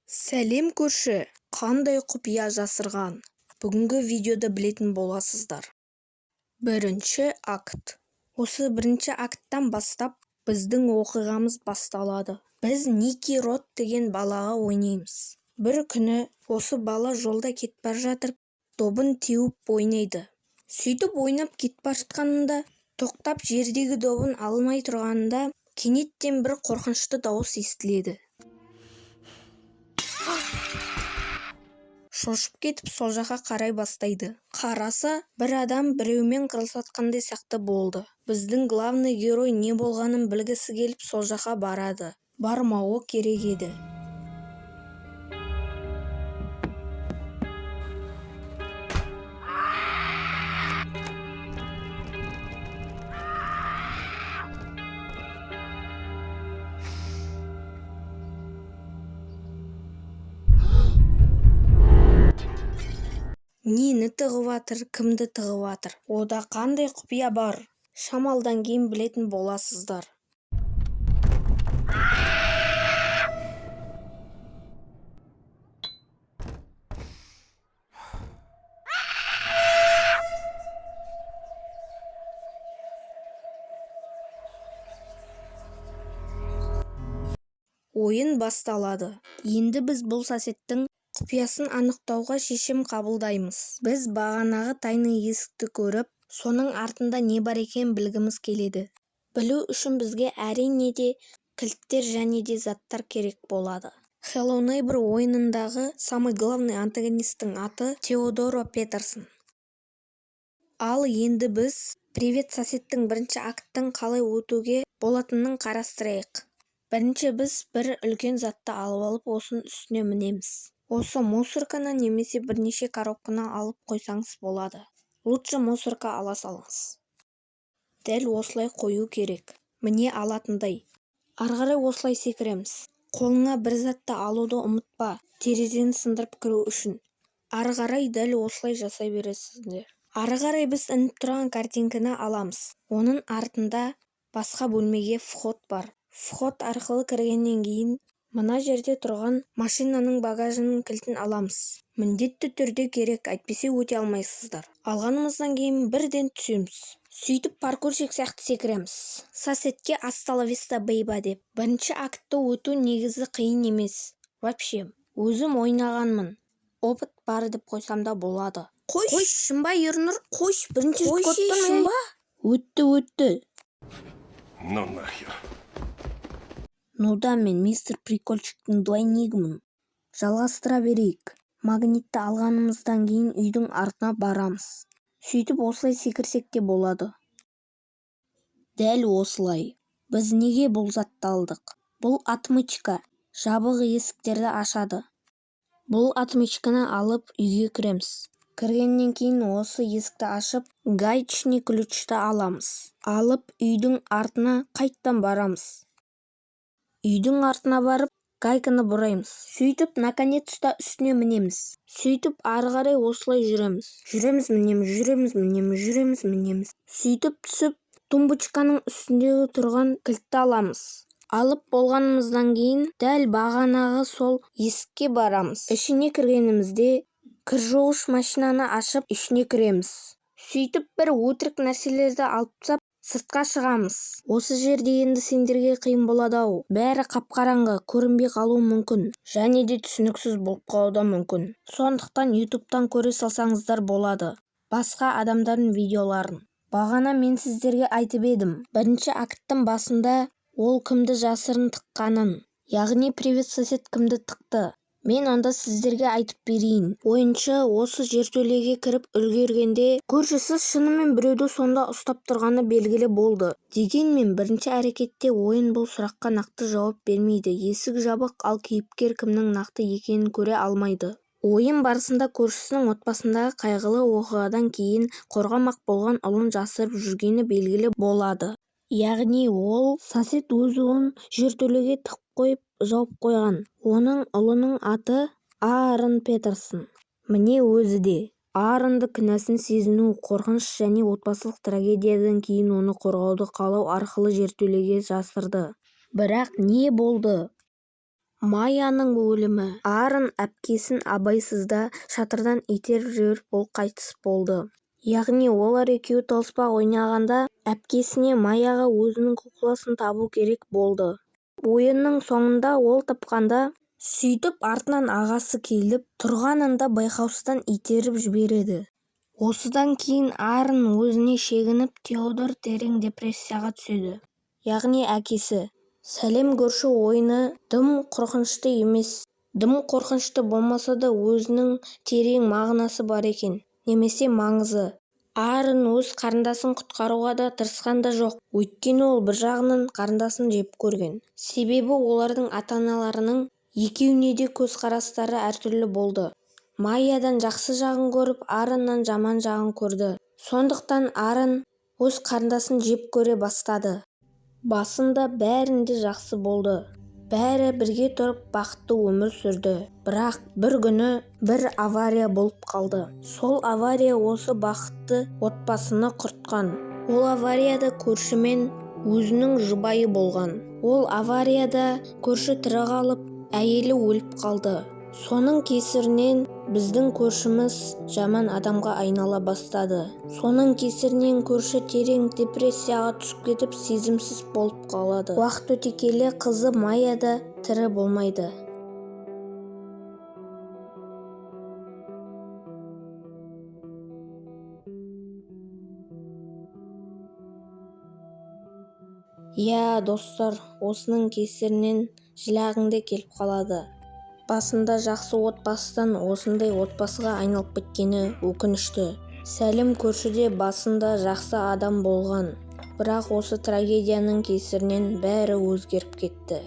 Сәлем көрші, қандай құпия жасырған? Бүгінгі видеода білетін боласыздар. Бірінші акт. Осы бірінші акттан бастап біздің оқиғамыз басталады. Біз Ники Рот деген балаға ойнаймыз. Бір күні осы бала жолда кетіп бара жатыр, добын теуіп ойнайды. Сөйтіп ойнап кетіп бара жатқанында, тоқтап жердегі добын алмай тұрғанында, кенеттен бір қорқынышты дауыс естіледі. Шошып кетіп сол жаққа қарай бастайды. Қараса, бір адам біреумен қырылысқандай сияқты болды. Біздің главный герой не болғанын білгісі келіп сол жаққа барады. Бармауы керек еді. Нені тығыватыр, кімді тығыватыр? Ода қандай құпия бар? Шамалдан кейін білетін боласыздар. Ойын басталады. Енді біз бұл соседтің құпиясын анықтауға шешім қабылдаймыз. Біз бағанағы тайный есікті көріп, соның артында не бар екенін білгіміз келеді. Білу үшін бізге әрине де кілттер және де заттар керек болады. Hello Neighbor ойынындағы самый главный антагонисттің аты Теодоро Петерсон. Ал енді біз Привет соседтің бірінші акттың қалай өтуге болатынын қарастырайық. Бірінші біз бір үлкен затты алып алып, осының үстіне мінеміз. Осы мусорканы немесе бірнеше коробканы алып қойсаңыз болады. Лучше мусорка ала салыңыз. Дәл осылай қою керек. Міне алатындай. Арғарай осылай секіреміз. Қолыңа бір затты алуды ұмытпа, терезені сындырып кіру үшін. Арғарай дәл осылай жасай бересіздер. Арғарай біз ініп тұрған картинканы аламыз. Оның артында басқа бөлмеге вход бар. Вход арқылы кіргеннен кейін мына жерде тұрған машинаның багажының кілтін аламыз. Міндетті түрде керек, әйтпесе өте алмайсыздар. Алғанымыздан кейін бірден түсеміз. Сөйтіп паркурщик сияқты секіреміз. Соседке hasta la vista baby деп. Бірінші актты өту негізі қиын емес. Вообще, өзім ойнағанмын. Опыт бар деп қойсам да болады. Қойш, шынба Ернұр, қойш, бірінші кодтың ба? Өтті. Ну нахер. Ну да, мен мистер Прикольчиктің двойнигімін. Жалғастыра берейік. Магнитті алғанымыздан кейін үйдің артына барамыз. Сөйтіп осылай секірсек те болады. Дәл осылай. Біз неге бұл затты алдық? Бұл отмычка. Жабық есіктерді ашады. Бұл отмычканы алып үйге кіреміз. Кіргеннен кейін осы есікті ашып, гаечный ключті аламыз. Алып үйдің артына қайттан барамыз. Үйдің артына барып, гайканы бұраймыз. Сөйтіп, наконец-то үстіне мінеміз. Сөйтіп, арғарай осылай жүреміз. Жүреміз. Сөйтіп түсіп, тумбочканың үстіндегі тұрған кілтті аламыз. Алып болғанымыздан кейін, дәл бағанағы сол есікке барамыз. Ішіне кіргенімізде, кір жуғыш машинаны ашып, ішіне кіреміз. Сөйтіп, бір өтірік нәрселерді алып тастап, сыртқа шығамыз. Осы жерде енді сендерге қиын болады ау. Бәрі қап-қараңғы, көрінбей қалуы мүмкін. Және де түсініксіз болып қалуы да мүмкін. Сондықтан YouTube'тан көре салсаңыздар болады. Басқа адамдардың видеоларын. Бағана мен сіздерге айтып едім. Бірінші акттың басында ол кімді жасырын тыққанын. Яғни Привет сосед кімді тықты. Мен онда сіздерге айтып берейін. Ойыншы осы жертөлеге кіріп үлгергенде, көршісі шынымен біреуді сонда ұстап тұрғаны белгілі болды. Дегенмен бірінші әрекетте ойын бұл сұраққа нақты жауап бермейді. Есік жабық, ал кейіпкер кімнің нақты екенін көре алмайды. Ойын барысында көршісінің отбасындағы қайғылы оқиғадан кейін қорғамақ болған ұлын жасырып жүргені белгілі болады. Яғни ол сосед өз ұлын жертөлеге тығып қойып жауып қойған. Оның ұлының аты Аарон Петерсон. Міне өзі де. Ааронды кінәсін сезіну, қорқыныш және отбасылық трагедиядан кейін оны қорғауды қалау арқылы жертөлеге жасырды. Бірақ не болды? Майяның өлімі. Арын әпкесін абайсызда шатырдан итеріп жіберіп ол қайтыс болды. Яғни олар екеуі тоғыспақ ойнағанда әпкесіне Майяға өзінің кукласын табу керек болды. Ойынның соңында ол тапқанда сөйтіп артынан ағасы келіп тұрғанында байқаусыздан итеріп жібереді. Осыдан кейін Арын өзіне шегініп Теодор терең депрессияға түседі. Яғни әкесі. Сәлем көрші ойыны дым қорқынышты емес. Дым қорқынышты болмаса да өзінің терең мағынасы бар екен. Немесе маңызы. Арын өз қарындасын құтқаруға да тырысқан да жоқ. Өйткені ол бір жағынан қарындасын жеп көрген. Себебі олардың ата-аналарының екеуіне де көзқарастары әртүрлі болды. Майядан жақсы жағын көріп, Арыннан жаман жағын көрді. Сондықтан Арын өз қарындасын жеп көре бастады. Басында бәрінде жақсы болды. Бәрі бірге тұрып бақытты өмір сүрді. Бірақ бір күні бір авария болып қалды. Сол авария осы бақытты отбасыны құртқан. Ол аварияда көршімен өзінің жұбайы болған. Ол аварияда көрші тірі қалып, әйелі өліп қалды. Соның кесірінен біздің көршіміз жаман адамға айнала бастады. Соның кесірінен көрші терең депрессияға түсіп кетіп, сезімсіз болып қалады. Уақыт өте келе қызы Майя да тірі болмайды. Иә, достар, осының кесірінен жылағыңды келіп қалады. Басында жақсы отбасыдан осындай отбасыға айналып кеткені өкінішті. Сәлім көршіде басында жақсы адам болған. Бірақ осы трагедияның кесірінен бәрі өзгеріп кетті.